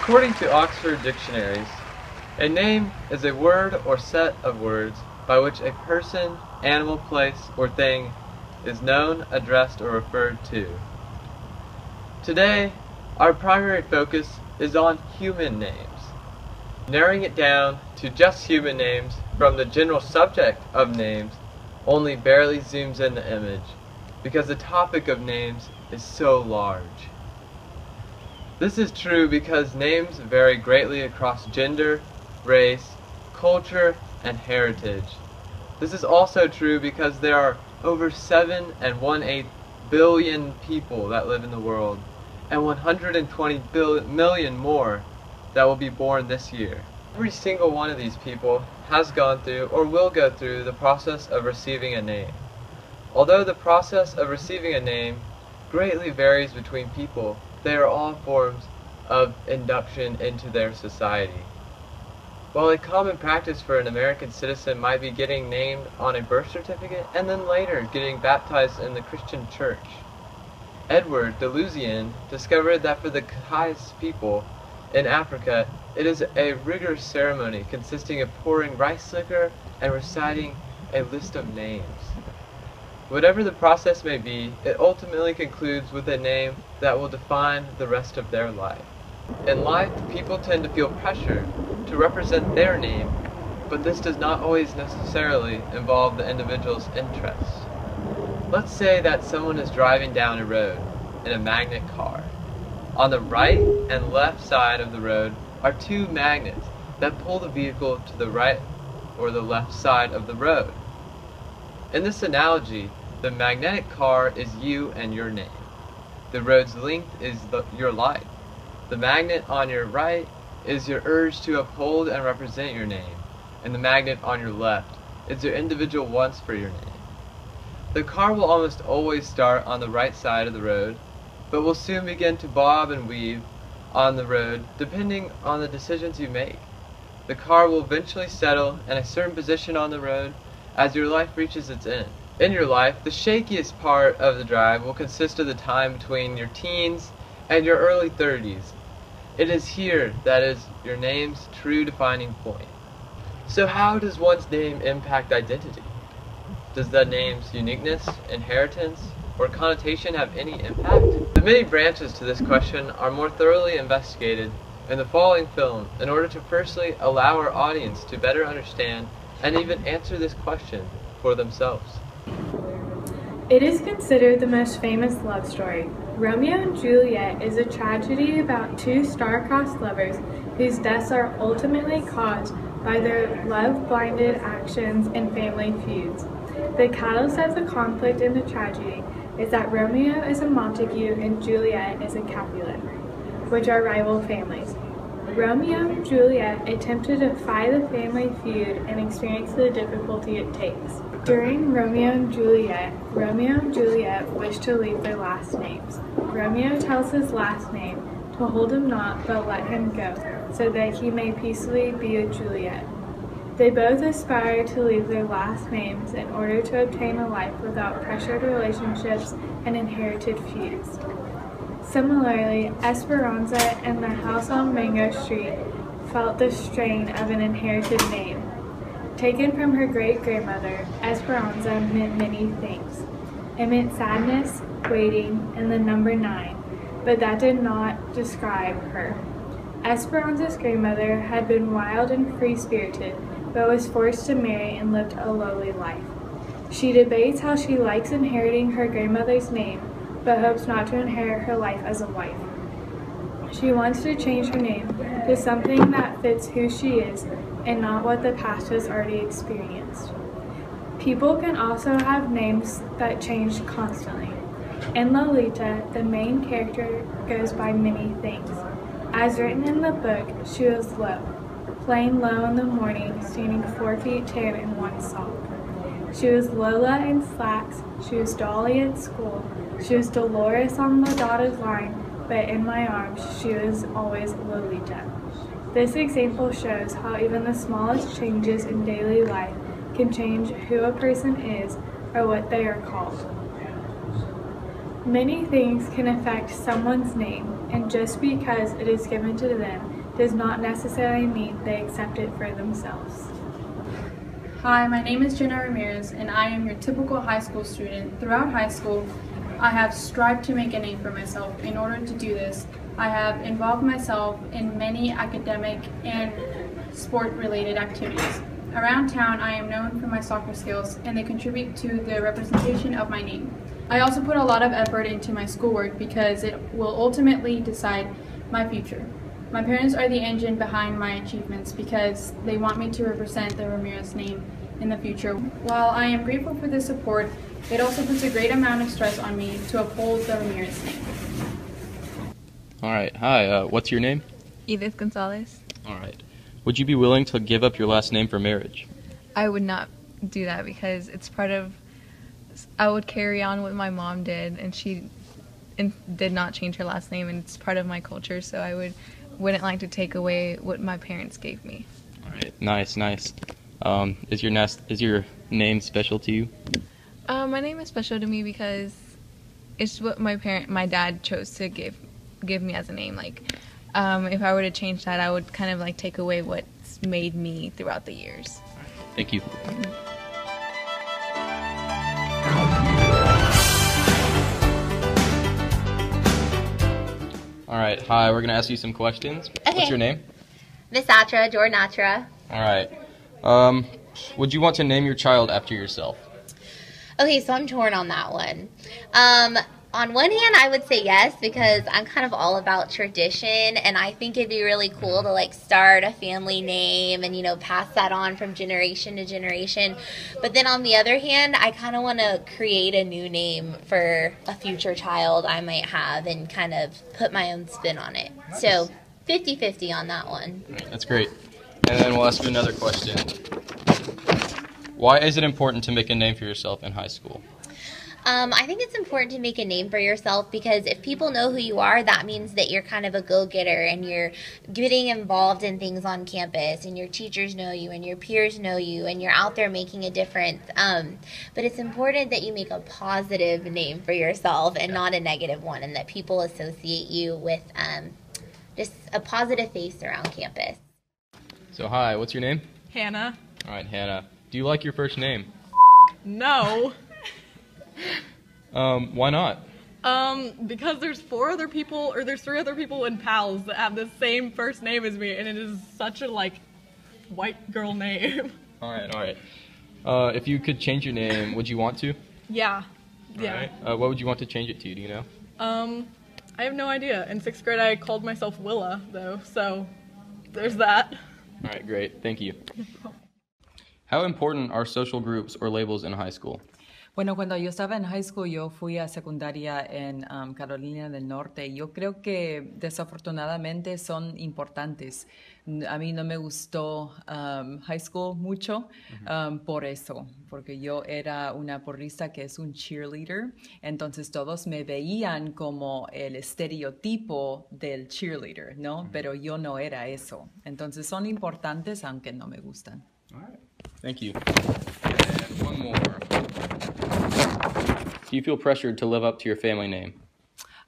According to Oxford dictionaries, a name is a word or set of words by which a person, animal, place, or thing is known, addressed, or referred to. Today, our primary focus is on human names. Narrowing it down to just human names from the general subject of names only barely zooms in the image, because the topic of names is so large. This is true because names vary greatly across gender, race, culture, and heritage. This is also true because there are over 7 1/8 billion people that live in the world, and 120 million more that will be born this year. Every single one of these people has gone through or will go through the process of receiving a name. Although the process of receiving a name greatly varies between people, they are all forms of induction into their society. While a common practice for an American citizen might be getting named on a birth certificate and then later getting baptized in the Christian church, Edward de Lusignan discovered that for the Khais people in Africa, it is a rigorous ceremony consisting of pouring rice liquor and reciting a list of names. Whatever the process may be, it ultimately concludes with a name that will define the rest of their life. In life, people tend to feel pressure to represent their name, but this does not always necessarily involve the individual's interests. Let's say that someone is driving down a road in a magnet car. On the right and left side of the road are two magnets that pull the vehicle to the right or the left side of the road. In this analogy, the magnetic car is you and your name. The road's length is your life. The magnet on your right is your urge to uphold and represent your name, and the magnet on your left is your individual wants for your name. The car will almost always start on the right side of the road, but will soon begin to bob and weave on the road depending on the decisions you make. The car will eventually settle in a certain position on the road as your life reaches its end. In your life, the shakiest part of the drive will consist of the time between your teens and your early 30s. It is here that is your name's true defining point. So how does one's name impact identity? Does the name's uniqueness, inheritance, or connotation have any impact? The many branches to this question are more thoroughly investigated in the following film in order to firstly allow our audience to better understand and even answer this question for themselves. It is considered the most famous love story. Romeo and Juliet is a tragedy about two star-crossed lovers whose deaths are ultimately caused by their love-blinded actions and family feuds. The catalyst of the conflict in the tragedy is that Romeo is a Montague and Juliet is a Capulet, which are rival families. Romeo and Juliet attempt to defy the family feud and experience the difficulty it takes. During Romeo and Juliet wish to leave their last names. Romeo tells his last name to hold him not but let him go, so that he may peacefully be with Juliet. They both aspire to leave their last names in order to obtain a life without pressured relationships and inherited feuds. Similarly, Esperanza and the house on Mango Street felt the strain of an inherited name. Taken from her great-grandmother, Esperanza meant many things. It meant sadness, waiting, and the number 9, but that did not describe her. Esperanza's grandmother had been wild and free-spirited, but was forced to marry and lived a lowly life. She debates how she likes inheriting her grandmother's name, but hopes not to inherit her life as a wife. She wants to change her name to something that fits who she is and not what the past has already experienced. People can also have names that change constantly. In Lolita, the main character goes by many things. As written in the book, she was low, playing low in the morning, standing 4 feet 10 in one sock. She was Lola in slacks, she was Dolly at school, she was Dolores on the dotted line, but in my arms she was always Lolita. This example shows how even the smallest changes in daily life can change who a person is or what they are called. Many things can affect someone's name, and just because it is given to them does not necessarily mean they accept it for themselves. Hi, my name is Jenna Ramirez, and I am your typical high school student. Throughout high school, I have strived to make a name for myself. In order to do this, I have involved myself in many academic and sport-related activities. Around town, I am known for my soccer skills, and they contribute to the representation of my name. I also put a lot of effort into my schoolwork because it will ultimately decide my future. My parents are the engine behind my achievements because they want me to represent the Ramirez name in the future. While I am grateful for this support, it also puts a great amount of stress on me to uphold the Ramirez name. All right. Hi. What's your name? Edith Gonzalez. All right. Would you be willing to give up your last name for marriage? I would not do that because it's part of, I would carry on what my mom did, and she did not change her last name, and it's part of my culture, so I wouldn't like to take away what my parents gave me. All right. Nice. Is your name special to you? My name is special to me because it's what my dad chose to give me as a name. Like, if I were to change that, I would kind of like take away what's made me throughout the years. Thank you. All right. Hi. We're gonna ask you some questions. Okay. What's your name? Miss Atra, Jordan Atra. All right. Would you want to name your child after yourself? Okay, so I'm torn on that one. On one hand, I would say yes, because I'm kind of all about tradition, and I think it'd be really cool to like start a family name and, you know, pass that on from generation to generation. But then on the other hand, I kind of want to create a new name for a future child I might have and kind of put my own spin on it. Nice. So 50-50 on that one. That's great. And then we'll ask you another question. Why is it important to make a name for yourself in high school? I think it's important to make a name for yourself because if people know who you are, that means that you're kind of a go-getter and you're getting involved in things on campus and your teachers know you and your peers know you and you're out there making a difference. But it's important that you make a positive name for yourself and not a negative one, and that people associate you with just a positive face around campus. So hi, what's your name? Hannah. All right, Hannah. Do you like your first name? No. Why not? Because there's three other people in PALS that have the same first name as me, and it is such a, like, white girl name. All right. If you could change your name, would you want to? Yeah. All right. What would you want to change it to, do you know? I have no idea. In 6th grade, I called myself Willa, though, so there's that. All right, great. Thank you. How important are social groups or labels in high school? Bueno, cuando yo estaba en high school, yo fui a secundaria en Carolina del Norte. Yo creo que desafortunadamente son importantes. A mí no me gustó high school mucho por eso, porque yo era una porrista que es un cheerleader, entonces todos me veían como el estereotipo del cheerleader, ¿no? Pero yo no era eso. Entonces son importantes aunque no me gustan. All right. Thank you. And one more. Do you feel pressured to live up to your family name?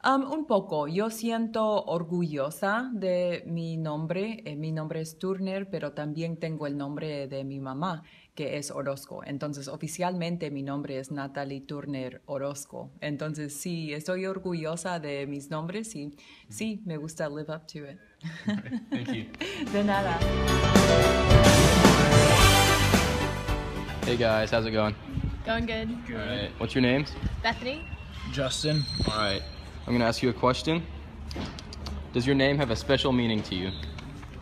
Un poco. Yo siento orgullosa de mi nombre. Mi nombre es Turner, pero también tengo el nombre de mi mamá, que es Orozco. Entonces, oficialmente mi nombre es Natalie Turner Orozco. Entonces, sí, estoy orgullosa de mis nombres y sí, me gusta live up to it. Okay, thank you. De nada. Hey guys, how's it going? Going good. All right. What's your names? Bethany? Justin. All right. I'm going to ask you a question. Does your name have a special meaning to you?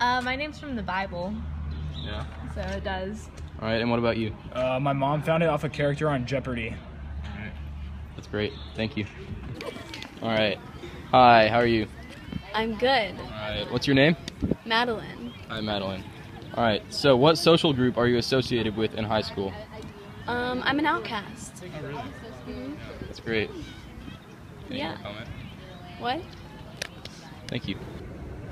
My name's from the Bible, Yeah. so it does. All right, and what about you? My mom found it off a character on Jeopardy. All right. That's great. Thank you. All right. Hi, how are you? I'm good. All right. What's your name? Madeline. Hi, Madeline. All right. So what social group are you associated with in high school? I'm an outcast. Oh, really? Mm-hmm. That's great. Any Yeah. more comment? What? Thank you.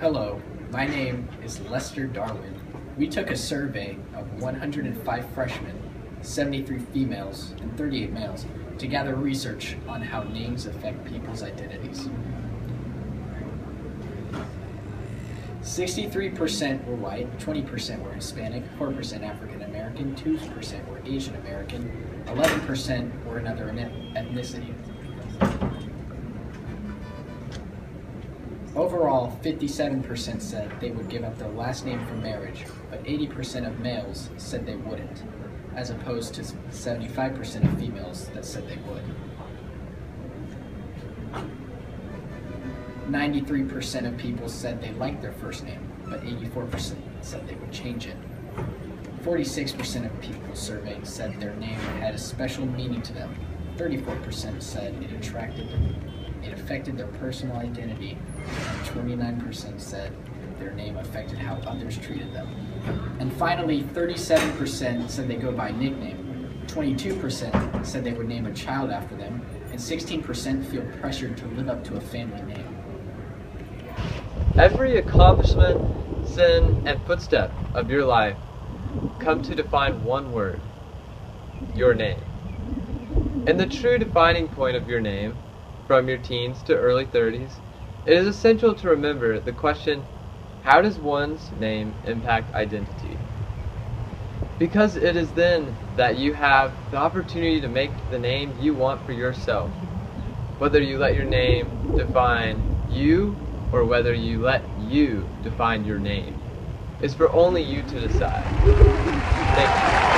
Hello, my name is Lester Darwin. We took a survey of 105 freshmen, 73 females, and 38 males, to gather research on how names affect people's identities. 63% were white, 20% were Hispanic, 4% African American, 2% were Asian American, 11% were another ethnicity. Overall, 57% said they would give up their last name for marriage, but 80% of males said they wouldn't, as opposed to 75% of females that said they would. 93% of people said they liked their first name, but 84% said they would change it. 46% of people surveyed said their name had a special meaning to them. 34% said it affected their personal identity, and 29% said their name affected how others treated them. And finally, 37% said they go by nickname, 22% said they would name a child after them, and 16% feel pressured to live up to a family name. Every accomplishment, sin, and footstep of your life come to define one word: your name. And the true defining point of your name, from your teens to early 30s, it is essential to remember the question, how does one's name impact identity? Because it is then that you have the opportunity to make the name you want for yourself. Whether you let your name define you, or whether you let you define your name, is for only you to decide. Thank you.